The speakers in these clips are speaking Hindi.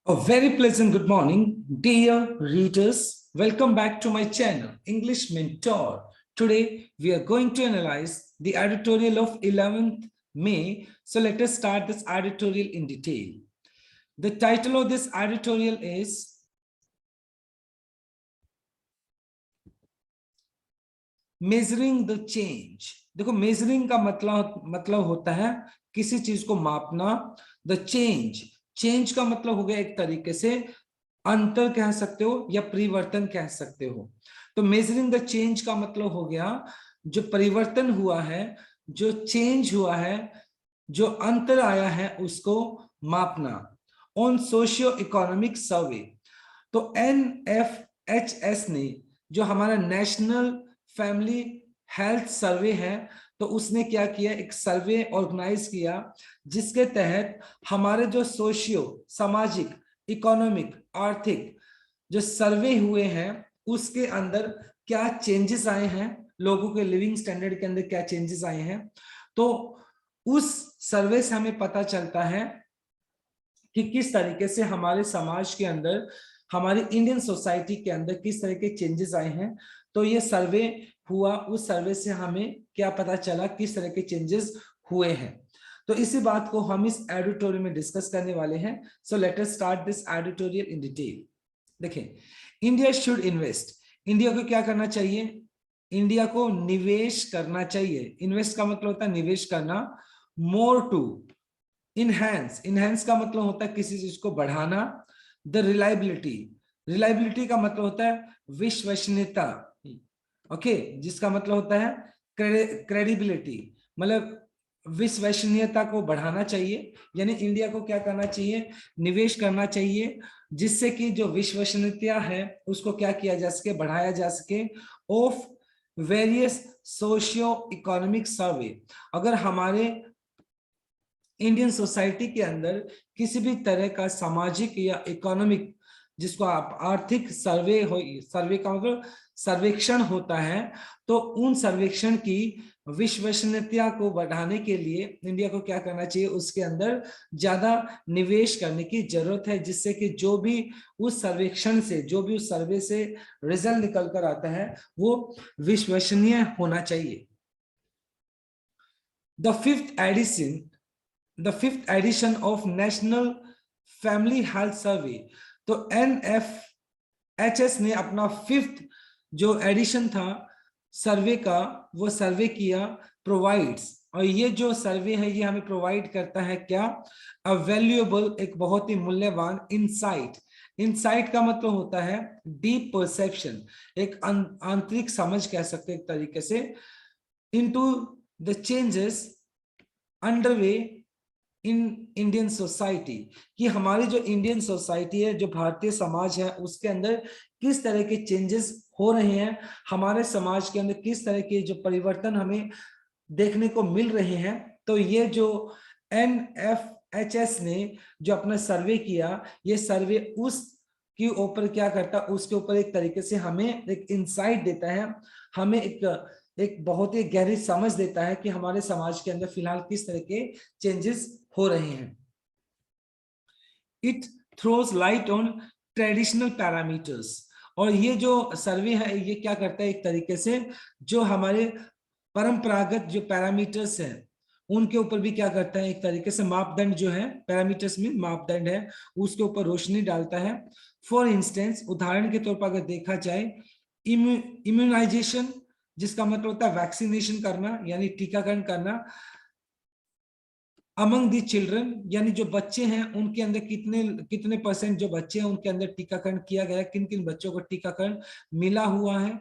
A very pleasant good morning, dear readers. Welcome back to my channel, English Mentor. Today, we are going to analyze the editorial of 11th May. So let us start this editorial in detail. The title of this editorial is Measuring the Change. देखो, measuring का मतलब होता है किसी चीज को मापना. The चेंज का मतलब हो गया एक तरीके से अंतर कह सकते हो या परिवर्तन कह सकते हो. तो मेजरिंग द चेंज का मतलब हो गया जो परिवर्तन हुआ है, जो चेंज हुआ है, जो अंतर आया है उसको मापना. On socio economic survey. तो NFHS ने जो हमारा नेशनल फैमिली हेल्थ सर्वे है, तो उसने क्या किया, एक सर्वे ऑर्गेनाइज किया जिसके तहत हमारे जो सोशियो सामाजिक इकोनॉमिक आर्थिक जो सर्वे हुए हैं उसके अंदर क्या चेंजेस आए हैं, लोगों के लिविंग स्टैंडर्ड के अंदर क्या चेंजेस आए हैं. तो उस सर्वे से हमें पता चलता है कि किस तरीके से हमारे समाज के अंदर, हमारी इंडियन सोसाइटी के अंदर किस तरह के चेंजेस आए हैं. तो ये सर्वे हुआ, उस सर्वे से हमें क्या पता चला, किस तरह के चेंजेस हुए हैं. तो इसी बात को हम इस एडिटोरियल में डिस्कस करने वाले हैं. So let us start this editorial in detail. देखें, इंडिया शुड इन्वेस्ट. इंडिया को क्या करना चाहिए, इंडिया को निवेश करना चाहिए. इन्वेस्ट का मतलब होता है निवेश करना. मोर टू इनहेंस का मतलब होता है किसी चीज को बढ़ाना. द रिलायबिलिटी का मतलब होता है विश्वसनीयता. ओके, जिसका मतलब होता है क्रेडिबिलिटी, मतलब विश्वसनीयता को बढ़ाना चाहिए. यानी इंडिया को क्या करना चाहिए, निवेश करना चाहिए, जिससे कि जो विश्वसनीयता है उसको क्या किया जा सके, बढ़ाया जा सके. Of various socio economic survey. अगर हमारे इंडियन सोसाइटी के अंदर किसी भी तरह का सामाजिक या इकोनॉमिक, जिसको आप आर्थिक सर्वे का मतलब सर्वेक्षण होता है, तो उन सर्वेक्षण की विश्वसनीयता को बढ़ाने के लिए इंडिया को क्या करना चाहिए, उसके अंदर ज्यादा निवेश करने की जरूरत है, जिससे कि जो भी उस सर्वे से रिजल्ट निकल कर आता है वो विश्वसनीय होना चाहिए. The fifth edition of national family health सर्वे. तो NFHS ने अपना फिफ्थ जो एडिशन था सर्वे का, वो सर्वे किया. प्रोवाइड्स, और ये जो सर्वे है ये हमें प्रोवाइड करता है क्या, अ वैल्यूएबल, एक बहुत ही मूल्यवान इंसाइट का मतलब होता है डीप परसेप्शन, एक आंतरिक समझ कह सकते हैं एक तरीके से, into the changes underway in Indian society. कि हमारी जो इंडियन सोसाइटी है, जो भारतीय समाज है, उसके अंदर किस तरह के चेंजेस हो रहे हैं, हमारे समाज के अंदर किस तरह के जो परिवर्तन हमें देखने को मिल रहे हैं. तो ये जो NFHS ने जो अपना सर्वे किया, ये सर्वे उस के ऊपर क्या करता है, उसके ऊपर एक तरीके से हमें एक इंसाइट देता है, हमें एक बहुत ही गहरी समझ देता है कि हमारे समाज के अंदर फिलहाल किस तरह के चेंजेस हो रहे हैं. It throws light on traditional parameters. और ये जो सर्वे है ये क्या करता है, एक तरीके से जो हमारे परंपरागत जो पैरामीटर्स हैं उनके ऊपर भी क्या करता है, एक तरीके से मापदंड जो है, पैरामीटर्स में मापदंड है, उसके ऊपर रोशनी डालता है. फॉर इंस्टेंस, उदाहरण के तौर पर अगर देखा जाए, इम्यूनाइजेशन, जिसका मतलब होता है वैक्सीनेशन करना यानी टीकाकरण करना. अमंग दी चिल्ड्रन, यानी जो बच्चे हैं उनके अंदर कितने परसेंट जो बच्चे हैं उनके अंदर टीकाकरण किया गया, किन किन बच्चों को टीकाकरण मिला हुआ है.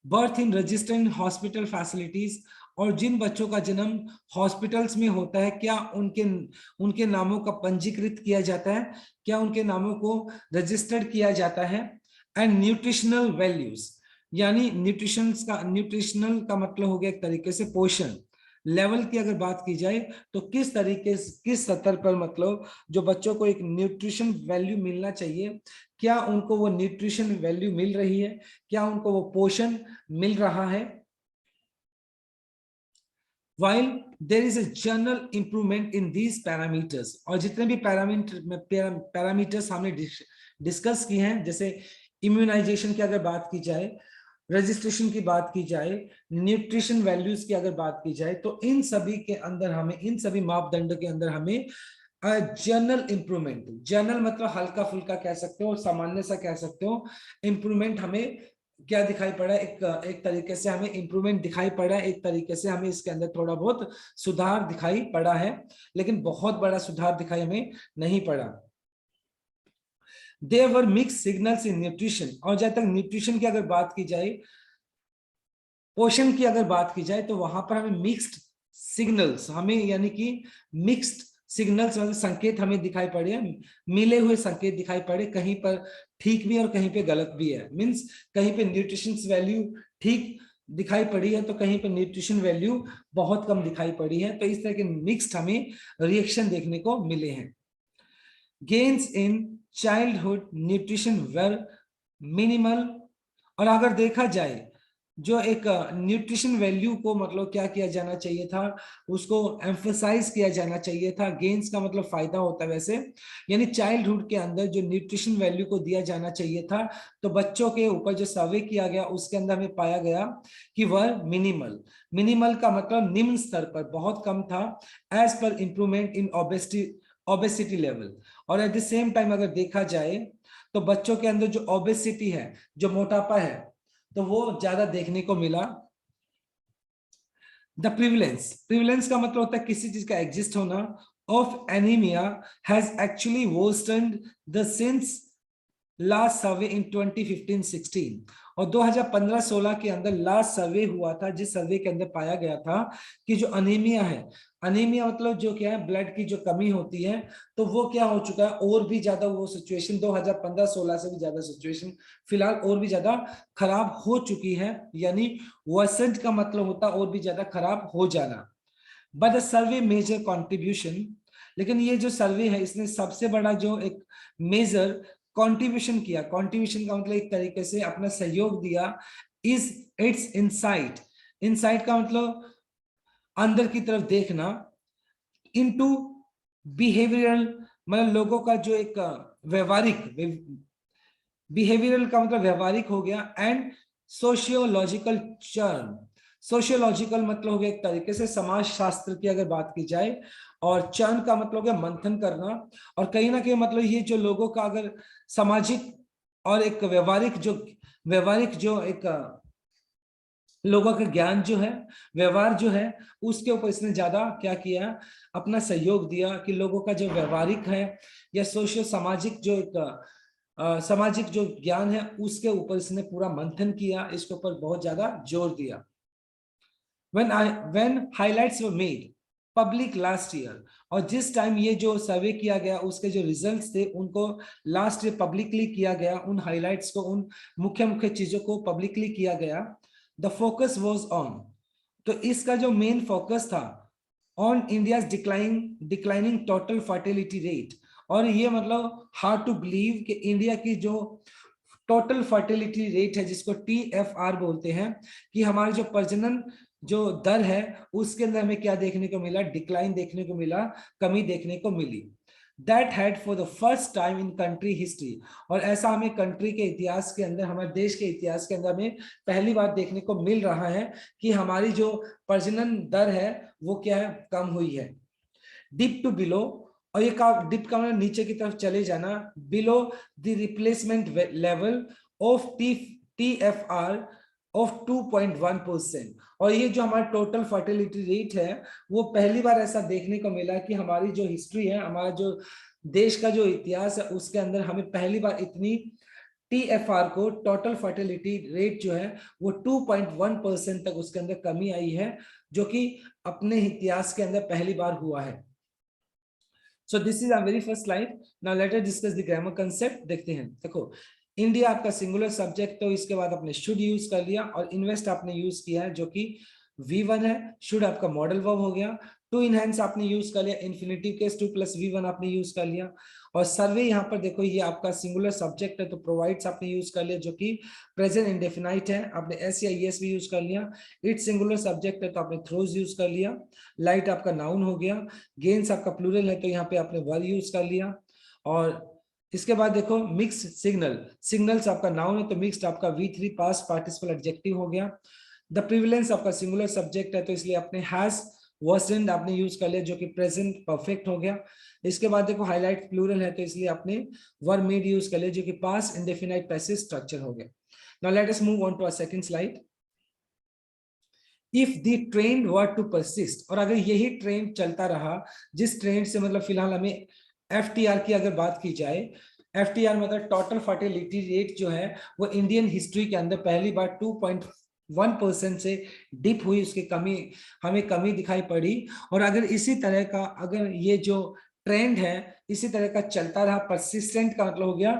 Birth in registered in hospital facilities, और जिन बच्चों का जन्म हॉस्पिटल्स में होता है क्या उनके नामों का पंजीकृत किया जाता है, क्या उनके नामों को रजिस्टर्ड किया जाता है. एंड न्यूट्रिशनल वैल्यूज, यानी न्यूट्रिशनल का मतलब हो गया एक तरीके से पोषण लेवल की अगर बात की जाए, तो किस स्तर पर मतलब जो बच्चों को एक न्यूट्रिशन वैल्यू मिलना चाहिए, क्या उनको वो न्यूट्रिशन वैल्यू मिल रही है, क्या उनको वो पोषण मिल रहा है. While there is a general improvement in these parameters। और जितने भी पैरामीटर्स हमने डिस्कस किए हैं, जैसे इम्यूनाइजेशन की अगर बात की जाए, रजिस्ट्रेशन की बात की जाए, न्यूट्रिशन वैल्यूज की अगर बात की जाए, तो इन सभी के अंदर हमें, इन सभी मापदंड के अंदर हमें जनरल इंप्रूवमेंट, जनरल मतलब हल्का फुल्का कह सकते हो, सामान्य सा कह सकते हो, इंप्रूवमेंट हमें क्या दिखाई पड़ा, एक तरीके से हमें इंप्रूवमेंट दिखाई पड़ा, एक तरीके से हमें इसके अंदर थोड़ा बहुत सुधार दिखाई पड़ा है, लेकिन बहुत बड़ा सुधार दिखाई हमें नहीं पड़ा। There were mixed signals in nutrition। और जहां तक न्यूट्रिशन की अगर बात की जाए, पोषण की अगर बात की जाए, तो वहां पर हमें मिक्स्ड सिग्नल्स, हमें यानी कि मिक्स्ड सिग्नल्स मतलब संकेत हमें दिखाई पड़े, मिले हुए संकेत दिखाई पड़े, कहीं पर ठीक भी है और कहीं पे गलत भी है। मींस कहीं पे न्यूट्रिशन वैल्यू ठीक दिखाई पड़ी है तो कहीं पे न्यूट्रिशन वैल्यू बहुत कम दिखाई पड़ी है। तो इस तरह के मिक्स्ड हमें रिएक्शन देखने को मिले हैं। Gains in childhood nutrition were minimal. और अगर देखा जाए, जो एक न्यूट्रिशन वैल्यू को मतलब क्या किया जाना चाहिए था, उसको एम्फसाइज किया जाना चाहिए था। गेन्स का मतलब फायदा होता है वैसे, यानी चाइल्डहुड के अंदर जो न्यूट्रिशन वैल्यू को दिया जाना चाहिए था, तो बच्चों के ऊपर जो सर्वे किया गया उसके अंदर हमें पाया गया कि वह मिनिमल, मिनिमल का मतलब निम्न स्तर पर, बहुत कम था, as per improvement in obesity level. और एट द सेम टाइम अगर देखा जाए तो बच्चों के अंदर जो ओबेसिटी है, जो मोटापा है, तो वो ज्यादा देखने को मिला। द प्रिविलेंस, प्रिविलेंस का मतलब होता है किसी चीज का एग्जिस्ट होना, of anaemia has actually worsened the since last survey in 2015-16। और 2015-16 के अंदर लास्ट सर्वे हुआ था, जिस सर्वे के अंदर पाया गया था कि जो अनीमिया है, अनीमिया मतलब जो क्या है, ब्लड की जो कमी होती है, तो वो क्या हो चुका है, और भी ज्यादा वो सिचुएशन 2015-16 से भी ज्यादा सिचुएशन फिलहाल और भी ज्यादा खराब हो चुकी है। यानी वर्सेंट का मतलब होता है और भी ज्यादा खराब हो जाना। But the survey major contribution, लेकिन ये जो सर्वे है इसने सबसे बड़ा जो एक मेजर कंट्रीब्यूशन किया, कंट्रीब्यूशन का मतलब एक तरीके से अपना सहयोग दिया, इज इट्स इनसाइट। इनसाइट का मतलब अंदर की तरफ देखना, इनटू बिहेवियरल मतलब लोगों का जो एक व्यवहारिक, बिहेवियरल का मतलब व्यवहारिक हो गया, एंड सोशियोलॉजिकल चर्न। सोशियोलॉजिकल मतलब हो गया एक तरीके से समाज शास्त्र की अगर बात की जाए, और चर्न का मतलब हो गया मंथन करना। और कहीं ना कहीं मतलब ये जो लोगों का अगर सामाजिक और एक व्यवहारिक जो एक लोगों का ज्ञान जो है, व्यवहार जो है, उसके ऊपर इसने ज्यादा क्या किया, अपना सहयोग दिया कि लोगों का जो व्यवहारिक है या सोशियो सामाजिक जो एक सामाजिक जो ज्ञान है उसके ऊपर इसने पूरा मंथन किया, इसके ऊपर बहुत ज्यादा जोर दिया। when highlights were made public last year, और जिस टाइम ये जो सर्वे किया गया उसके जो रिजल्ट्स थे उनको लास्ट ईयर पब्लिकली किया गया, उन हाइलाइट्स को, उन मुख्य मुख्य चीजों को पब्लिकली किया गया। द फोकस वाज ऑन, तो इसका जो मेन फोकस था on India's declining total fertility rate. और ये मतलब हार्ड टू बिलीव कि इंडिया की जो टोटल फर्टिलिटी रेट है, जिसको TFR बोलते हैं, कि हमारे जो प्रजनन जो दर है उसके अंदर हमें क्या देखने को मिला, डिक्लाइन देखने को मिला, कमी देखने को मिली। That had for the first time in country history, और ऐसा हमें कंट्री के इतिहास के अंदर, हमारे देश के इतिहास के अंदर हमें पहली बार देखने को मिल रहा है कि हमारी जो प्रजनन दर है वो क्या है, कम हुई है। डिप टू बिलो, और ये का डिप का मतलब नीचे की तरफ चले जाना, below the replacement level of TFR of 2.1%। और ये जो हमारा टोटल फर्टिलिटी रेट है वो पहली बार ऐसा देखने को मिला कि हमारी जो हिस्ट्री है, हमारा जो देश का जो इतिहास है उसके अंदर हमें पहली बार इतनी TFR को, टोटल फर्टिलिटी रेट जो है वो 2.1% तक उसके अंदर कमी आई है, जो कि अपने इतिहास के अंदर पहली बार हुआ है। So this is our very first slide. Now let us discuss the grammar concept. देखते हैं, देखो इंडिया आपका सिंगुलर सब्जेक्ट, तो इसके बाद आपने शुड यूज कर लिया, और इन्वेस्ट आपने यूज किया है जो कि V1 है, शुड आपका मॉडल वर्ब हो गया। टू इनहेंस आपने यूज कर लिया, infinitive case two plus V1 आपने यूज कर लिया। और सर्वे यहाँ पर देखो ये आपका सिंगुलर सब्जेक्ट है तो प्रोवाइड्स आपने यूज कर लिया जो कि प्रेजेंट इंडेफिनाइट है, आपने एस या ईएस भी यूज कर लिया। इट सिंगुलर सब्जेक्ट है तो आपने थ्रोज यूज कर लिया। लाइट आपका नाउन हो गया। गेन्स आपका प्लूरल है तो यहाँ पे आपने वर यूज कर लिया। और इसके बाद देखो मिक्स सिग्नल, सिग्नल्स आपका नाउन है तो मिक्स्ड आपका V3 पास्ट पार्टिसिपल एडजेक्टिव हो गया। द प्रिविलेंस आपका सिंगुलर सब्जेक्ट है तो इसलिए आपने हैज वर्सेंड आपने यूज कर लिया जो कि प्रेजेंट परफेक्ट हो गया। इसके बाद देखो हाईलाइट प्लूरल है तो इसलिए आपने वर मेड यूज कर लिया जो कि पास्ट इंडेफिनाइट पैसिव स्ट्रक्चर हो गया। Now let us move on to our second slide. If the trend were to persist, और अगर यही ट्रेंड चलता रहा, जिस ट्रेंड से मतलब फिलहाल हमें FTR की अगर बात की जाए, FTR मतलब टोटल फर्टिलिटी रेट जो है वो इंडियन हिस्ट्री के अंदर पहली बार 2.1% से डिप हुई, उसकी कमी हमें कमी दिखाई पड़ी। और अगर इसी तरह का अगर ये जो ट्रेंड है इसी तरह का चलता रहा, परसिस्टेंट का मतलब हो गया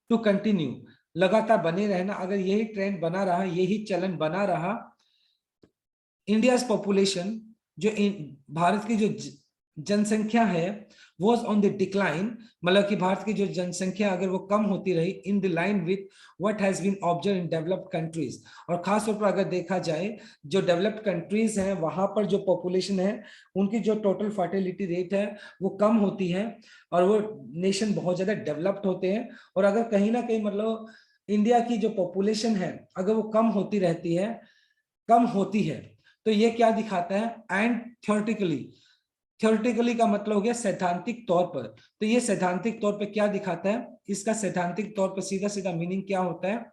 टू कंटिन्यू, लगातार बने रहना, अगर यही ट्रेंड बना रहा, यही चलन बना रहा, इंडिया पॉपुलेशन जो भारत की जो जनसंख्या है वॉज ऑन द डिक्लाइन, मतलब कि भारत की जो जनसंख्या अगर वो कम होती रही in the line with what has been observe in developed countries, और खासतौर पर अगर देखा जाए जो डेवलप्ड कंट्रीज हैं वहां पर जो पॉपुलेशन है उनकी जो टोटल फर्टिलिटी रेट है वो कम होती है और वो नेशन बहुत ज्यादा डेवलप्ड होते हैं। और अगर कहीं ना कहीं मतलब इंडिया की जो पॉपुलेशन है अगर वो कम होती रहती है, कम होती है, तो ये क्या दिखाता है, एंड थ्योरेटिकली का मतलब हो गया सैद्धांतिक तौर पर, तो ये सैद्धांतिक तौर पर क्या दिखाता है, इसका सैद्धांतिक तौर पर सीधा सीधा मीनिंग क्या होता है,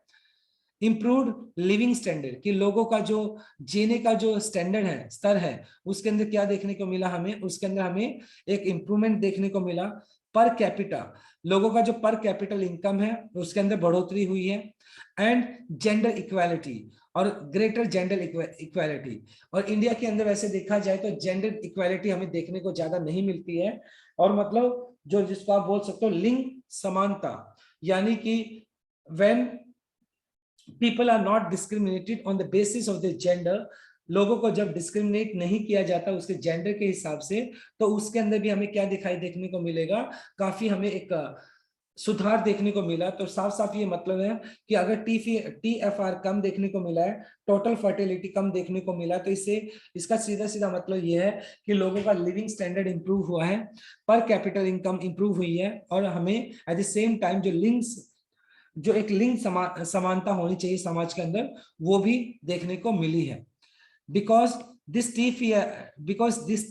इंप्रूव्ड लिविंग स्टैंडर्ड, कि लोगों का जो जीने का जो स्टैंडर्ड है, स्तर है, उसके अंदर क्या देखने को मिला हमें, उसके अंदर हमें एक इंप्रूवमेंट देखने को मिला। पर कैपिटा, लोगों का जो पर कैपिटल इनकम है उसके अंदर बढ़ोतरी हुई है। एंड जेंडर इक्वालिटी, और ग्रेटर जेंडर इक्वालिटी, और इंडिया के अंदर वैसे देखा जाए तो जेंडर इक्वालिटी हमें देखने को ज्यादा नहीं मिलती है, और मतलब जो जिसको आप बोल सकते हो लिंग समानता, यानी कि when people are not discriminated on the basis of the gender, लोगों को जब डिस्क्रिमिनेट नहीं किया जाता उसके जेंडर के हिसाब से, तो उसके अंदर भी हमें क्या दिखाई देखने को मिलेगा, काफी हमें एक सुधार देखने को मिला। तो साफ साफ ये मतलब है कि अगर TFR कम देखने को मिला है, टोटल फर्टिलिटी कम देखने को मिला, तो इससे इसका सीधा सीधा मतलब ये है कि लोगों का लिविंग स्टैंडर्ड इंप्रूव हुआ है, पर कैपिटल इनकम इंप्रूव हुई है, और हमें एट द सेम टाइम जो एक लिंग समानता होनी चाहिए समाज के अंदर वो भी देखने को मिली है। because this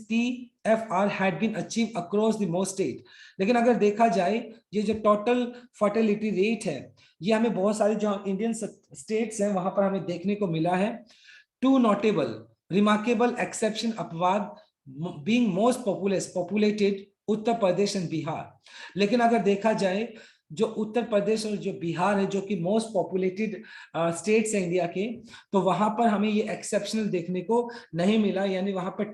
TFR had been achieved across the most state, लेकिन अगर देखा जाए ये जो टोटल फर्टिलिटी रेट है ये हमें बहुत सारे जो इंडियन स्टेट्स हैं वहां पर हमें देखने को मिला है। टू नोटेबल रिमार्केबल एक्सेप्शन अपवाद being most populated Uttar Pradesh and Bihar, लेकिन अगर देखा जाए जो उत्तर प्रदेश और जो बिहार है जो कि मोस्ट पॉपुलेटेड स्टेट्स हैं इंडिया के, तो वहां पर हमें ये एक्सेप्शनल देखने को नहीं मिला, यानी वहां पर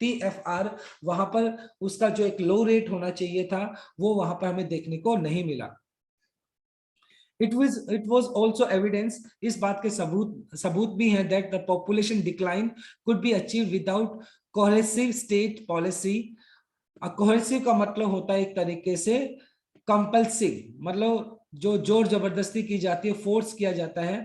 TFR वहां पर उसका जो एक लो रेट होना चाहिए था वो वहां पर हमें देखने को नहीं मिला। It was also evidence, इस बात के सबूत भी हैं that the population decline could be achieved without cohesive state policy। Cohesive का मतलब होता है एक तरीके से कंपल्सिव, मतलब जो जोर जबरदस्ती की जाती है, फोर्स किया जाता है।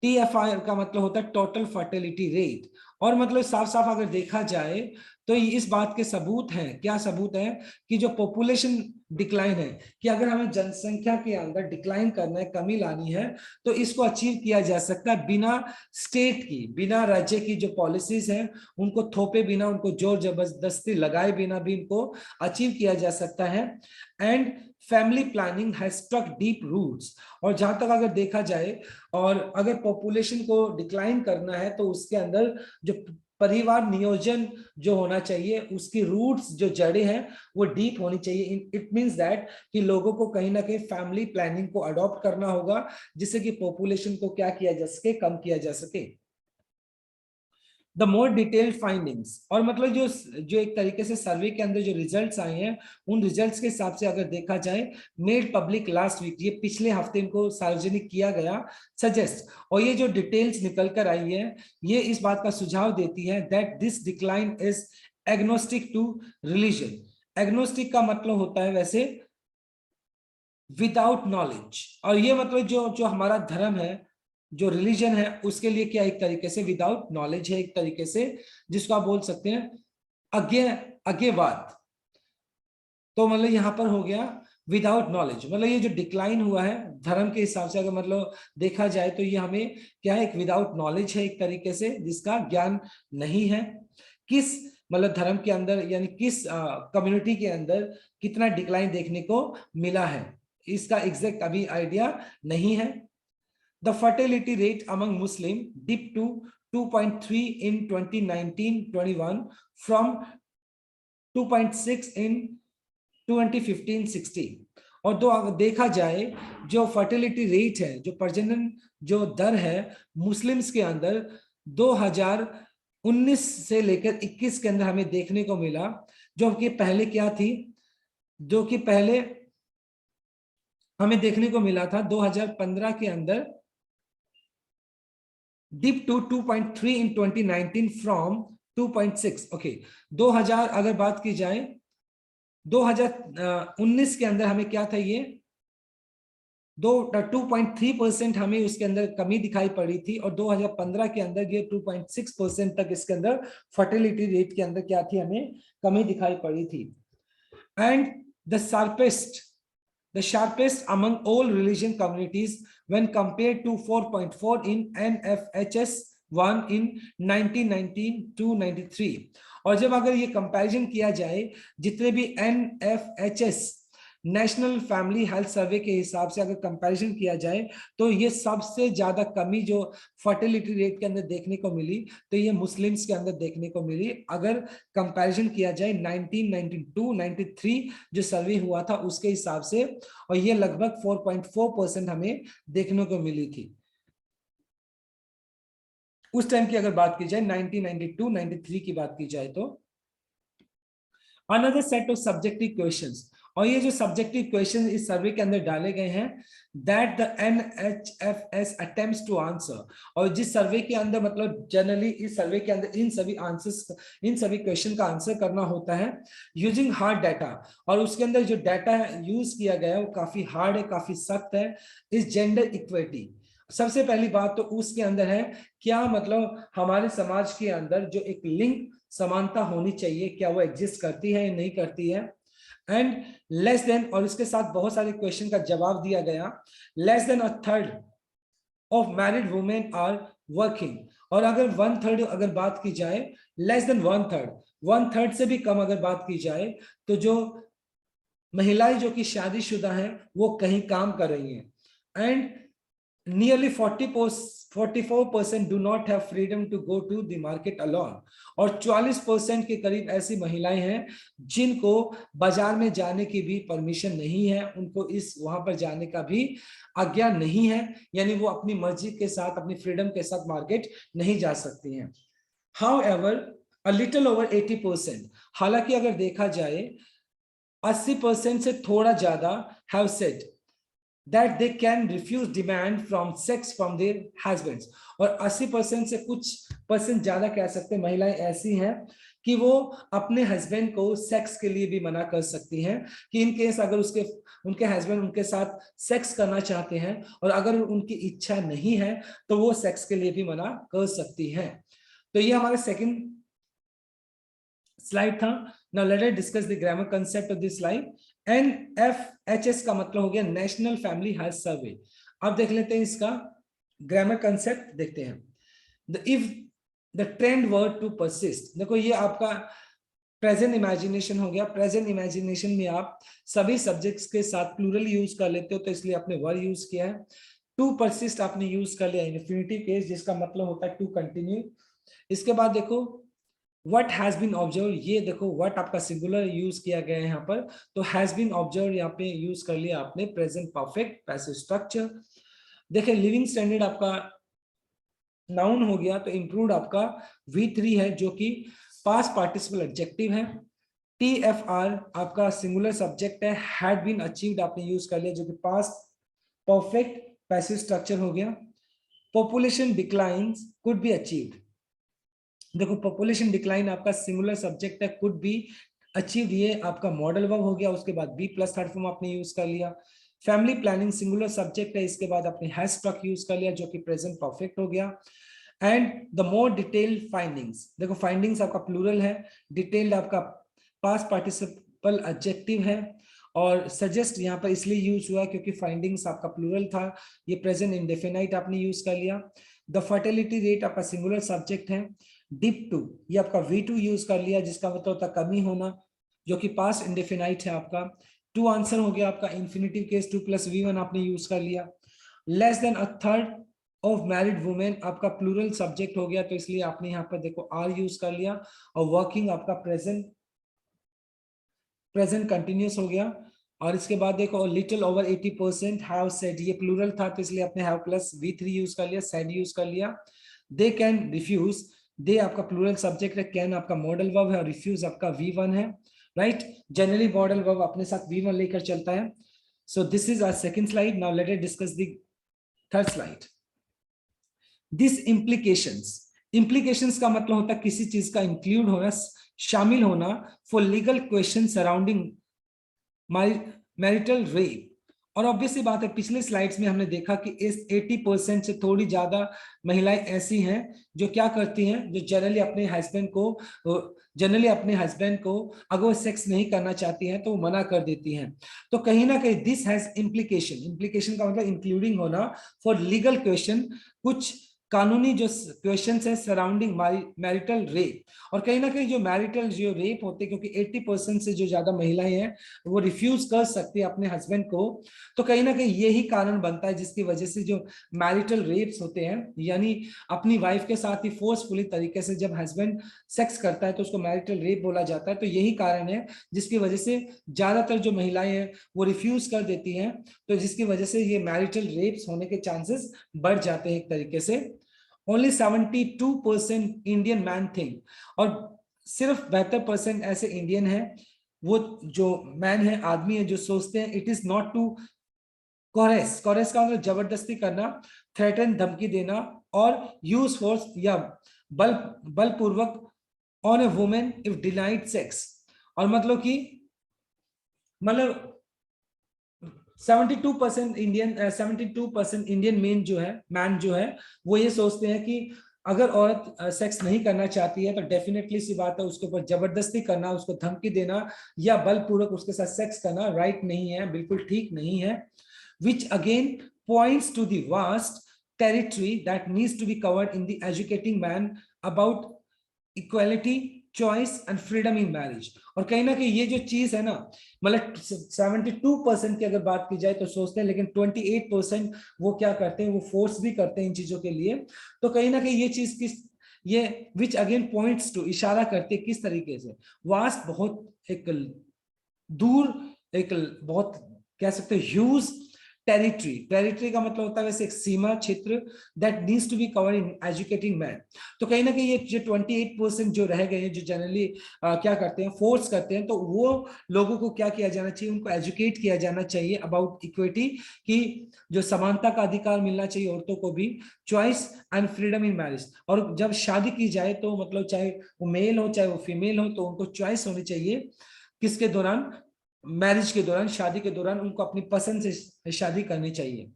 TFR का मतलब होता है टोटल फर्टिलिटी रेट, और मतलब साफ साफ अगर देखा जाए तो इस बात के सबूत हैं, क्या सबूत है कि जो पॉपुलेशन डिक्लाइन है, कि अगर हमें जनसंख्या के अंदर डिक्लाइन करना है, कमी लानी है, तो इसको अचीव किया जा सकता है बिना स्टेट की, बिना राज्य की जो पॉलिसीज हैं उनको थोपे बिना, उनको जोर जबरदस्ती लगाए बिना भी इनको अचीव किया जा सकता है। And family planning has struck deep roots, और जहां तक अगर देखा जाए और अगर पॉपुलेशन को डिक्लाइन करना है तो उसके अंदर जो परिवार नियोजन जो होना चाहिए उसकी रूट्स जो जड़ें हैं वो डीप होनी चाहिए। इट मींस दैट कि लोगों को कहीं ना कहीं फैमिली प्लानिंग को अडॉप्ट करना होगा जिससे कि पॉपुलेशन को क्या किया जा सके, कम किया जा सके। द मोर डिटेल्ड फाइंडिंग्स, और मतलब जो जो एक तरीके से सर्वे के अंदर जो रिजल्ट्स आए हैं उन रिजल्ट्स के हिसाब से अगर देखा जाए, मेड पब्लिक लास्ट वीक, ये पिछले हफ्ते इनको सार्वजनिक किया गया, सजेस्ट, और ये जो डिटेल्स निकल कर आई है ये इस बात का सुझाव देती है that this decline is agnostic to religion. Agnostic का मतलब होता है वैसे विदाउट नॉलेज, और ये मतलब जो जो हमारा धर्म है, जो रिलीजन है, उसके लिए क्या एक तरीके से विदाउट नॉलेज है, एक तरीके से जिसको आप बोल सकते हैं अज्ञेयवाद। तो मतलब यहां पर हो गया विदाउट नॉलेज, मतलब ये जो डिक्लाइन हुआ है धर्म के हिसाब से अगर मतलब देखा जाए तो ये हमें क्या है, एक विदाउट नॉलेज है, एक तरीके से जिसका ज्ञान नहीं है। किस मतलब धर्म के अंदर यानी किस कम्युनिटी के अंदर कितना डिक्लाइन देखने को मिला है, इसका एग्जैक्ट अभी आइडिया नहीं है। The fertility rate among Muslim dip to 2.3 in 2019-21 from 2.6 in 2015-16। और तो अगर देखा जाए जो फर्टिलिटी रेट है, जो प्रजनन जो दर है मुस्लिम्स के अंदर 2019 से लेकर 21 के अंदर हमें देखने को मिला, जो कि पहले क्या थी, जो कि पहले हमें देखने को मिला था 2015 के अंदर dip to 2.3 in 2019 from 2.6। Okay 2000 अगर बात की जाए 2019 के अंदर हमें क्या था, ये 2.3% हमें उसके अंदर कमी दिखाई पड़ी थी, और 2015 के अंदर ये 2.6% तक इसके अंदर फर्टिलिटी रेट के अंदर क्या थी, हमें कमी दिखाई पड़ी थी। And the sharpest among all religion communities when compared to 4.4 in NFHS 1 in 1919-93। और जब अगर ये कंपैरिजन किया जाए जितने भी NFHS नेशनल फैमिली हेल्थ सर्वे के हिसाब से अगर कंपैरिजन किया जाए तो ये सबसे ज्यादा कमी जो फर्टिलिटी रेट के अंदर देखने को मिली तो ये मुस्लिम्स के अंदर देखने को मिली, अगर कंपैरिजन किया जाए 1992-93 जो सर्वे हुआ था उसके हिसाब से, और ये लगभग 4.4% हमें देखने को मिली थी उस टाइम की अगर बात की जाए 1992-93 की बात की जाए तो। Another set of subjective questions, और ये जो सब्जेक्टिव क्वेश्चन इस सर्वे के अंदर डाले गए हैं that the NHFS attempts to answer, और जिस सर्वे के अंदर मतलब जनरली इस सर्वे के अंदर इन सभी आंसर्स, इन सभी क्वेश्चन का आंसर करना होता है यूजिंग हार्ड डाटा, और उसके अंदर जो डाटा यूज किया गया है वो काफी हार्ड है, काफी सख्त है। इस जेंडर इक्विटी, सबसे पहली बात तो उसके अंदर है क्या मतलब हमारे समाज के अंदर जो एक लिंग समानता होनी चाहिए क्या वो एग्जिस्ट करती है या नहीं करती है। एंड लेस देन, और इसके साथ बहुत सारे क्वेश्चन का जवाब दिया गया, less than a third of married women are working, और अगर 1/3 अगर बात की जाए, लेस देन 1/3 से भी कम अगर बात की जाए तो जो महिलाएं जो कि शादीशुदा हैं वो कहीं काम कर रही हैं। And nearly 44% do not have freedom to go to the market alone, और 44% के करीब ऐसी महिलाएं हैं जिनको बाजार में जाने की भी परमिशन नहीं है, उनको इस वहां पर जाने का भी आज्ञा नहीं है, यानी वो अपनी मर्जी के साथ अपनी फ्रीडम के साथ मार्केट नहीं जा सकती हैं। However, a little over 80%, हालांकि अगर देखा जाए 80% से थोड़ा ज्यादा have said that they can refuse demand from sex from their husbands, और 80% से कुछ परसेंट ज्यादा कह सकते हैं महिलाएं ऐसी हैं कि वो अपने हस्बैंड को सेक्स के लिए भी मना कर सकती हैं, कि इन केस अगर उसके उनके हस्बैंड उनके साथ सेक्स करना चाहते हैं और अगर उनकी इच्छा नहीं है तो वो सेक्स के लिए भी मना कर सकती हैं। तो ये हमारा सेकंड स्लाइड था। Now let us discuss the grammar concept of this slide. NFHS का मतलब हो गया नेशनल फैमिली हेल्थ सर्वे। अब देख लेते हैं इसका ग्रामर कांसेप्ट, देखते हैं। If the trend were to persist, देखो ये आपका प्रेजेंट इमेजिनेशन हो गया। प्रेजेंट इमेजिनेशन में आप सभी सब्जेक्ट्स के साथ प्लूरल यूज कर लेते हो तो इसलिए आपने वर्ड यूज किया है। टू परसिस्ट आपने यूज कर लिया इन्फिनिटिव केस जिसका मतलब होता है टू कंटिन्यू। इसके बाद देखो What has been observed, ये देखो what आपका सिंगुलर यूज किया गया है यहाँ पर, तो has been observed यहाँ पे यूज कर लिया आपने प्रेजेंट परफेक्ट पैसिव स्ट्रक्चर। देखिए लिविंग स्टैंडर्ड आपका नाउन हो गया तो इम्प्रूव्ड आपका V3 है जो कि पास्ट पार्टिसिपल एडजेक्टिव है। TFR आपका सिंगुलर सब्जेक्ट है, हैड बीन अचीव्ड आपने यूज कर लिया जो कि पास्ट परफेक्ट पैसिव स्ट्रक्चर हो गया। Population declines could be achieved, देखो पॉपुलेशन डिक्लाइन आपका सिंगुलर सब्जेक्ट है, कुड बी अचीव्ड ये आपका मॉडल वर्ब हो गया, उसके बाद बी प्लस थर्ड फॉर्म आपने यूज कर लिया। फैमिली प्लानिंग सिंगुलर सब्जेक्ट है, इसके बाद आपने हैज स्ट्रक यूज कर लिया जो कि प्रेजेंट परफेक्ट हो गया। And the more detailed findings, देखो फाइंडिंग्स आपका प्लूरल है, डिटेल्ड आपका पास्ट पार्टिसिपल एडजेक्टिव है, और सजेस्ट यहाँ पर इसलिए यूज हुआ क्योंकि फाइंडिंग्स आपका प्लूरल था, ये प्रेजेंट इंडेफिनाइट आपने यूज कर लिया। द फर्टिलिटी रेट आपका सिंगुलर सब्जेक्ट है। डिप टू ये आपका V2 यूज कर लिया जिसका मतलब होता है कमी होना, जो कि पास्ट इंडेफिनाइट है आपका। टू आंसर हो गया आपका इंफिनिटिव केस, 2 + V1 आपने यूज कर लिया। Less than a third of married women आपका प्लूरल सब्जेक्ट हो गया तो इसलिए आपने यहाँ पर देखो आर यूज कर लिया, और वर्किंग आपका प्रेजेंट कंटिन्यूस हो गया। और इसके बाद देखो लिटिल ओवर 80% हैव सेड, ये प्लूरल था तो इसलिए आपने हैव प्लस V3 यूज कर लिया, सेड यूज कर लिया। दे कैन रिफ्यूज, दे आपका प्लूरल सब्जेक्ट है, कैन आपका मॉडल वर्ब है, और रिफ्यूज आपका V1 है, राइट। जनरली मॉडल वर्ब अपने साथ V1 लेकर चलता है। So this is our second slide. Now let us discuss the third slide. This implications का मतलब होता है किसी चीज का इंक्लूड होना, शामिल होना, for legal question surrounding marital rape. और ऑब्वियसली बात है पिछले स्लाइड्स में हमने देखा कि इस 80% से थोड़ी ज्यादा महिलाएं ऐसी हैं जो क्या करती हैं, जो जनरली अपने हस्बैंड को अगर वो सेक्स नहीं करना चाहती हैं तो वो मना कर देती हैं। तो कहीं ना कहीं दिस हैज इम्प्लीकेशन का मतलब इंक्लूडिंग होना फॉर लीगल क्वेश्चन, कुछ कानूनी जो क्वेश्चंस है सराउंडिंग मैरिटल रेप। और कहीं ना कहीं जो मैरिटल जो रेप होते हैं, क्योंकि 80% से जो ज्यादा महिलाएं हैं वो रिफ्यूज कर सकती है अपने हस्बैंड को, तो कहीं ना कहीं यही कारण बनता है जिसकी वजह से जो मैरिटल रेप्स होते हैं, यानी अपनी वाइफ के साथ ही फोर्सफुली तरीके से जब हस्बैंड सेक्स करता है तो उसको मैरिटल रेप बोला जाता है। तो यही कारण है जिसकी वजह से ज्यादातर जो महिलाएं हैं वो रिफ्यूज कर देती हैं, तो जिसकी वजह से ये मैरिटल रेप्स होने के चांसेस बढ़ जाते हैं एक तरीके से। ओनली 72% इंडियन मैन थिंक, और सिर्फ 72% ऐसे इंडियन है, वो जो मैन है, आदमी है, जो सोचते हैं इट इज नॉट टू कोरेस का मतलब जबरदस्ती करना, थ्रेटन धमकी देना, और यूज फोर्स या बलपूर्वक on A women if denied sex. और मतलब कि 72% इंडियन मैन जो है वो ये सोचते हैं कि अगर औरत सेक्स नहीं करना चाहती है तो डेफिनेटली सी बात है उसके ऊपर जबरदस्ती करना, उसको धमकी देना या बलपूर्वक उसके साथ सेक्स करना राइट नहीं है, बिल्कुल ठीक नहीं है। which again points to the vast territory that needs to be covered in the educating man about equality, choice and freedom in marriage. और कहीं ना कहीं ये जो चीज है ना, मतलब 72% की अगर बात की जाए तो सोचते हैं, लेकिन 28% वो क्या करते हैं, वो फोर्स भी करते हैं इन चीजों के लिए। तो कहीं ना कहीं ये चीज ये विच अगेन पॉइंट्स टू, इशारा करते हैं किस तरीके से, वास्ट बहुत एक दूर, एक बहुत कह सकते हैं ह्यूज टेरिटरी का मतलब होता है वैसे एक सीमा क्षेत्र, that needs to be covered in educating man. तो कहीं ना कहीं ये जो 28% जो रह गए हैं, जो जनरली क्या करते हैं, फोर्स करते हैं, तो वो लोगों को क्या किया जाना चाहिए, उनको एजुकेट किया जाना चाहिए अबाउट इक्विटी, की जो समानता का अधिकार मिलना चाहिए औरतों को भी, choice and freedom in marriage. और जब शादी की जाए तो मतलब चाहे वो मेल हो चाहे वो फीमेल हो, तो उनको चॉइस होनी चाहिए किसके दौरान, मैरिज के दौरान, शादी के दौरान उनको अपनी पसंद से शादी करनी चाहिए।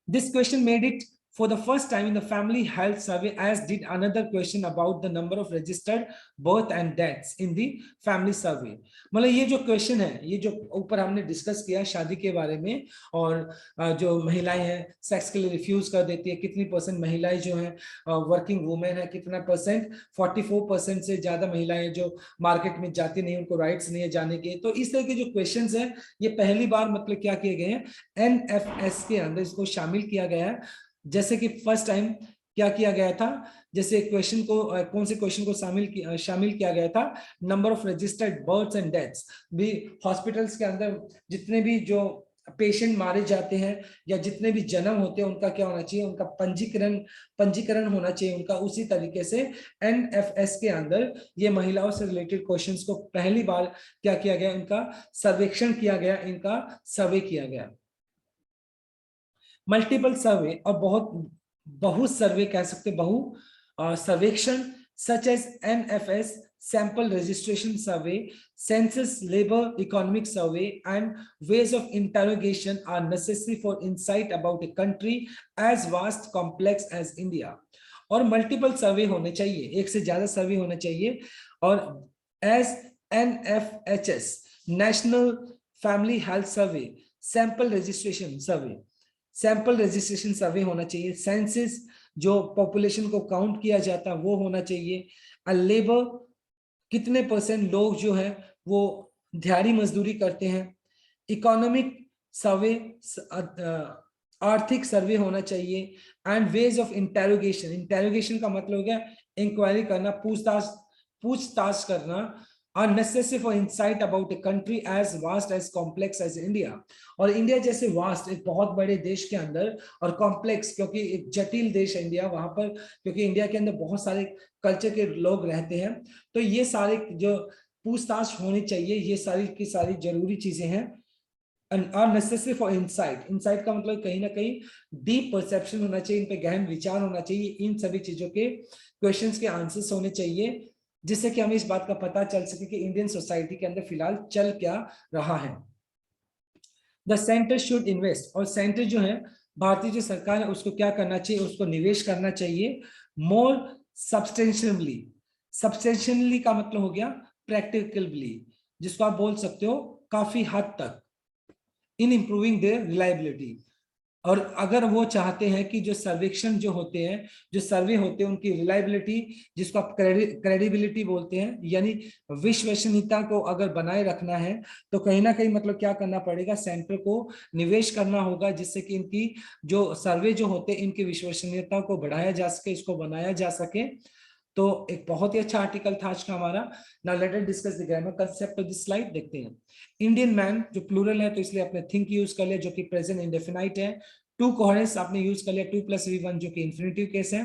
This question made it for the first time in the family health survey, as did another question about the number of registered birth and deaths in the family survey। मतलब ये जो क्वेश्चन है, ये जो ऊपर हमने डिस्कस किया शादी के बारे में, और जो महिलाएं हैं सेक्स के लिए रिफ्यूज कर देती है, कितनी % महिलाएं जो हैं वर्किंग वुमेन है, कितना %, 44% से ज्यादा महिलाएं जो मार्केट में जाती नहीं, उनको राइट्स नहीं है जाने के। तो इस तरह के जो क्वेश्चंस हैं ये पहली बार मतलब क्या किए गए हैं, NFS के अंदर इसको शामिल किया गया है। जैसे कि फर्स्ट टाइम क्या किया गया था, जैसे क्वेश्चन को कौन से क्वेश्चन को शामिल किया गया था, number of registered births and deaths भी हॉस्पिटल्स के अंदर जितने भी जो पेशेंट मारे जाते हैं या जितने भी जन्म होते हैं उनका क्या होना चाहिए, उनका पंजीकरण होना चाहिए उनका। उसी तरीके से एनएफएस के अंदर ये महिलाओं से रिलेटेड क्वेश्चंस को पहली बार क्या किया गया, इनका सर्वेक्षण किया गया, इनका सर्वे किया गया। मल्टीपल सर्वे और बहुत सर्वे कह सकते, बहु सर्वेक्षण such as NFS, sample registration survey, census, labor economic survey and ways of interrogation are necessary for insight about a country as vast complex as India। और मल्टीपल सर्वे होने चाहिए, एक से ज्यादा सर्वे होने चाहिए। और as NFHS national family health survey, sample registration survey होना चाहिए। सेंसस जो पॉपुलेशन को काउंट किया जाता है वो होना चाहिए। लेबर कितने % लोग जो है वो दिहाड़ी मजदूरी करते हैं। इकोनॉमिक सर्वे आर्थिक सर्वे होना चाहिए। एंड वेज ऑफ इंटेरोगेशन का मतलब हो गया इंक्वायरी करना, पूछताछ करना। are necessary for insight about a country as vast as complex as India। और इंडिया जैसे वास्ट, एक बहुत बड़े देश के अंदर, और कॉम्प्लेक्स क्योंकि एक जटिल देश है इंडिया, वहां पर क्योंकि इंडिया के अंदर बहुत सारे कल्चर के लोग रहते हैं, तो ये सारे जो पूछताछ होनी चाहिए, ये सारी की सारी जरूरी चीजें हैं। are necessary for insight का मतलब कहीं ना कहीं डीप परसेप्शन होना चाहिए, इन पे गहन विचार होना चाहिए, इन सभी चीजों के क्वेश्चंस के आंसर्स होने चाहिए, जिससे कि हमें इस बात का पता चल सके कि इंडियन सोसाइटी के अंदर फिलहाल चल क्या रहा है। द सेंटर शुड इन्वेस्ट, और सेंटर जो है भारतीय जो सरकार है उसको क्या करना चाहिए, उसको निवेश करना चाहिए मोर सब्सटेंशियली का मतलब हो गया प्रैक्टिकली, जिसको आप बोल सकते हो काफी हद तक, इन इंप्रूविंग देयर रिलायबिलिटी। और अगर वो चाहते हैं कि जो सर्वेक्षण जो होते हैं, जो सर्वे होते हैं, उनकी रिलायबिलिटी, जिसको आप क्रेडिबिलिटी बोलते हैं, यानी विश्वसनीयता को अगर बनाए रखना है, तो कहीं ना कहीं मतलब क्या करना पड़ेगा, सेंटर को निवेश करना होगा, जिससे कि इनकी जो सर्वे जो होते हैं इनकी विश्वसनीयता को बढ़ाया जा सके, इसको बनाया जा सके। तो एक बहुत ही अच्छा आर्टिकल था आज का हमारा। Now let us discuss the grammar concept of this slide. देखते हैं। इंडियन मैन जो प्लूरल है तो इसलिए आपने थिंक यूज कर लिया, जो कि प्रेजेंट इंडेफिनाइट है। टू कोहेरेंस आपने यूज कर लिया 2+V1 जो कि इंफिनिटिव केस है।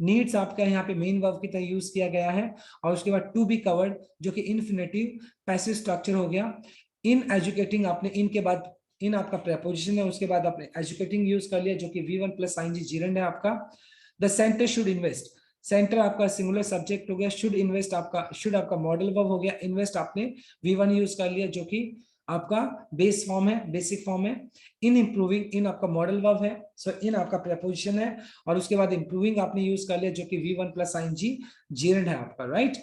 नीड्स आपका यहाँ पे मेन वर्ब की तरह यूज किया गया है। और उसके बाद टू बी कवर्ड जो कि इंफिनिटिव पैसिव स्ट्रक्चर हो गया। इन एजुकेटिंग आपने इन के बाद इन आपका प्रेपोजिशन है, उसके बाद आपने एजुकेटिंग यूज कर लिया जो कि V1 + ing जीरेंड है आपका। The centre should invest, centre आपका सिंगुलर सब्जेक्ट हो गया। शुड इन्वेस्ट आपका मॉडल वर्ब हो गया। इन्वेस्ट आपने V1 यूज कर लिया जो कि आपका बेस फॉर्म है, बेसिक फॉर्म है। इन इंप्रूविंग, इन आपका मॉडल वर्ब है, सो इन आपका प्रेपोजिशन है। और उसके बाद इंप्रूविंग आपने यूज कर लिया जो कि V1 + ing gerund है आपका, right.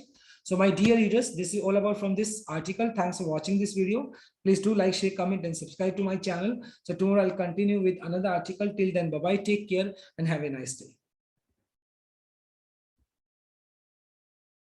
So my dear readers, this is all about from this article. Thanks for watching this video. Please do like, share, comment and subscribe to my channel. So tomorrow I'll continue with another article. Till then, bye bye, take care and have a nice day.